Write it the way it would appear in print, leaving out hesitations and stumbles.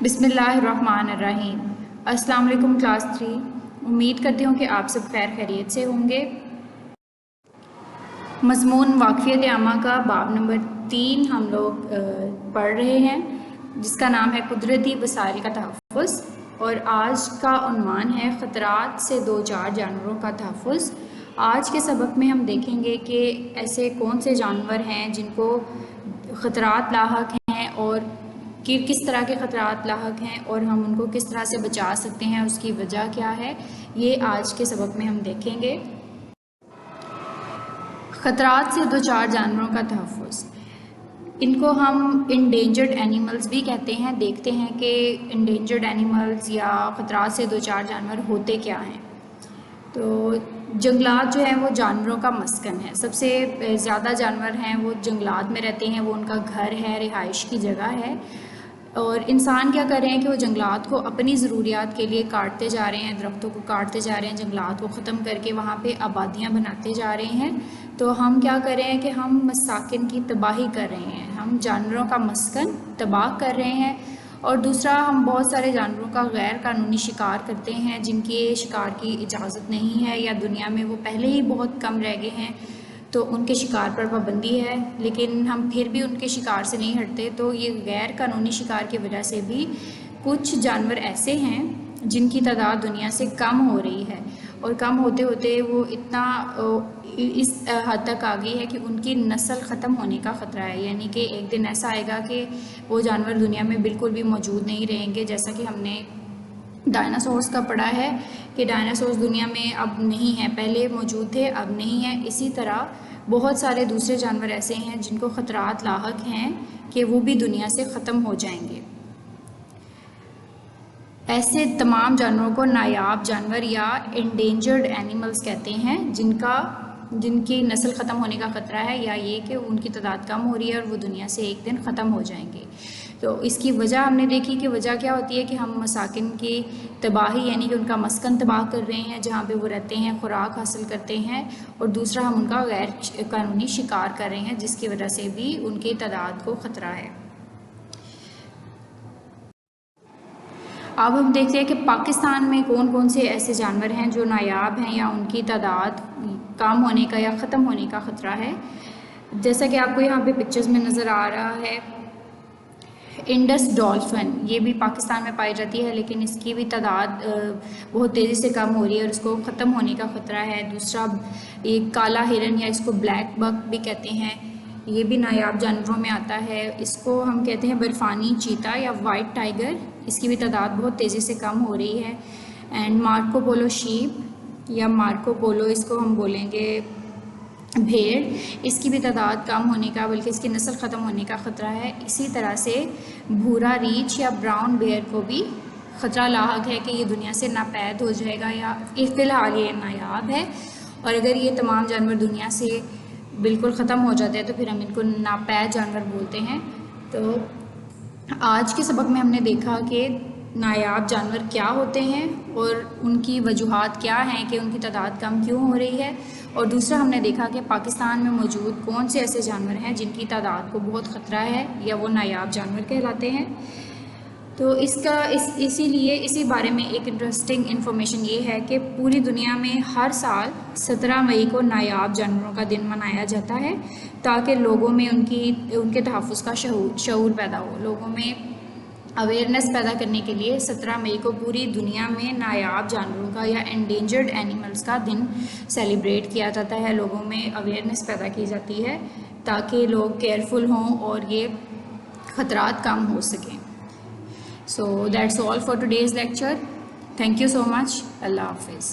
बिस्मिल्लाहिर्रहमानिर्रहीम। अस्सलाम वालेकुम क्लास 3। उम्मीद करती हूँ कि आप सब खैर खैरियत से होंगे। मज़मून वाक़फ़ियत आमा का बाब नंबर 3 हम लोग पढ़ रहे हैं, जिसका नाम है कुदरती वसाइल का तहफ़्फ़ुज़, और आज का उन्वान है ख़तरात से दो चार जानवरों का तहफ़्फ़ुज़। आज के सबक में हम देखेंगे कि ऐसे कौन से जानवर हैं जिनको ख़तरात लाहक हैं और कि किस तरह के ख़तरात लाहक हैं और हम उनको किस तरह से बचा सकते हैं, उसकी वजह क्या है, ये आज के सबक में हम देखेंगे। ख़तरात से दो चार जानवरों का तहफ़्फ़ुज़, इनको हम इंडेंजर्ड एनिमल्स भी कहते हैं। देखते हैं कि इंडेंजर्ड एनिमल्स या ख़तरात से दो चार जानवर होते क्या हैं। तो जंगलात जो हैं वो जानवरों का मस्कन है। सबसे ज़्यादा जानवर हैं वो जंगलात में रहते हैं, वो उनका घर है, रिहाइश की जगह है। और इंसान क्या कर रहे हैं कि वो जंगलात को अपनी ज़रूरियात के लिए काटते जा रहे हैं, दरख्तों को काटते जा रहे हैं, जंगलात को ख़त्म करके वहाँ पे आबादियाँ बनाते जा रहे हैं। तो हम क्या कर रहे हैं कि हम मसाकिन की तबाही कर रहे हैं, हम जानवरों का मस्कन तबाह कर रहे हैं। और दूसरा, हम बहुत सारे जानवरों का गैर कानूनी शिकार करते हैं, जिनके शिकार की इजाज़त नहीं है या दुनिया में वो पहले ही बहुत कम रह गए हैं, तो उनके शिकार पर पाबंदी है, लेकिन हम फिर भी उनके शिकार से नहीं हटते। तो ये गैर कानूनी शिकार की वजह से भी कुछ जानवर ऐसे हैं जिनकी तादाद दुनिया से कम हो रही है, और कम होते होते वो इतना इस हद तक आ गई है कि उनकी नस्ल ख़त्म होने का ख़तरा है। यानी कि एक दिन ऐसा आएगा कि वो जानवर दुनिया में बिल्कुल भी मौजूद नहीं रहेंगे। जैसा कि हमने डायनासोर्स का पढ़ा है कि डायनासोर्स दुनिया में अब नहीं है, पहले मौजूद थे अब नहीं है। इसी तरह बहुत सारे दूसरे जानवर ऐसे हैं जिनको ख़तरात लाहक हैं कि वो भी दुनिया से ख़त्म हो जाएंगे। ऐसे तमाम जानवरों को नायाब जानवर या एंडेंजर्ड एनिमल्स कहते हैं, जिनकी नस्ल ख़त्म होने का ख़तरा है, या ये कि उनकी तादाद कम हो रही है और वो दुनिया से एक दिन ख़त्म हो जाएंगे। तो इसकी वजह हमने देखी कि वजह क्या होती है कि हम मसाकिन की तबाही यानी कि उनका मस्कन तबाह कर रहे हैं, जहाँ पे वो रहते हैं, खुराक हासिल करते हैं, और दूसरा हम उनका गैर कानूनी शिकार कर रहे हैं, जिसकी वजह से भी उनकी तादाद को ख़तरा है। अब हम देखते हैं कि पाकिस्तान में कौन कौन से ऐसे जानवर हैं जो नायाब हैं या उनकी तादाद कम होने का या ख़त्म होने का ख़तरा है। जैसा कि आपको यहाँ पे पिक्चर्स में नज़र आ रहा है, इंडस डॉल्फिन, ये भी पाकिस्तान में पाई जाती है, लेकिन इसकी भी तादाद बहुत तेज़ी से कम हो रही है और इसको ख़त्म होने का ख़तरा है। दूसरा, एक काला हिरन या इसको ब्लैक बक भी कहते हैं, ये भी नायाब जानवरों में आता है। इसको हम कहते हैं बर्फ़ानी चीता या वाइट टाइगर, इसकी भी तादाद बहुत तेज़ी से कम हो रही है। एंड मार्को पोलो शीप या मार्को पोलो, इसको हम बोलेंगे भेड़, इसकी भी तादाद कम होने का बल्कि इसकी नस्ल ख़त्म होने का ख़तरा है। इसी तरह से भूरा रीछ या ब्राउन बेयर को भी ख़तरा लाहक है कि ये दुनिया से नापैद हो जाएगा, या फ़िलहाल ये नायाब है। और अगर ये तमाम जानवर दुनिया से बिल्कुल ख़त्म हो जाते हैं तो फिर हम इनको नापैद जानवर बोलते हैं। तो आज के सबक में हमने देखा कि नायाब जानवर क्या होते हैं और उनकी वजूहात क्या हैं कि उनकी तादाद कम क्यों हो रही है। और दूसरा, हमने देखा कि पाकिस्तान में मौजूद कौन से ऐसे जानवर हैं जिनकी तादाद को बहुत ख़तरा है या वो नायाब जानवर कहलाते हैं। तो इसीलिए इसी बारे में एक इंटरेस्टिंग इन्फॉर्मेशन ये है कि पूरी दुनिया में हर साल 17 मई को नायाब जानवरों का दिन मनाया जाता है, ताकि लोगों में उनके तहफ़्फ़ुज़ का शऊर पैदा हो। लोगों में अवेयरनेस पैदा करने के लिए 17 मई को पूरी दुनिया में नायाब जानवरों का या एंडेंजर्ड एनिमल्स का दिन सेलिब्रेट किया जाता है। लोगों में अवेयरनेस पैदा की जाती है ताकि लोग केयरफुल हों और ये ख़तरात कम हो सकें। So that's all for today's lecture. Thank you so much. Allah Hafiz.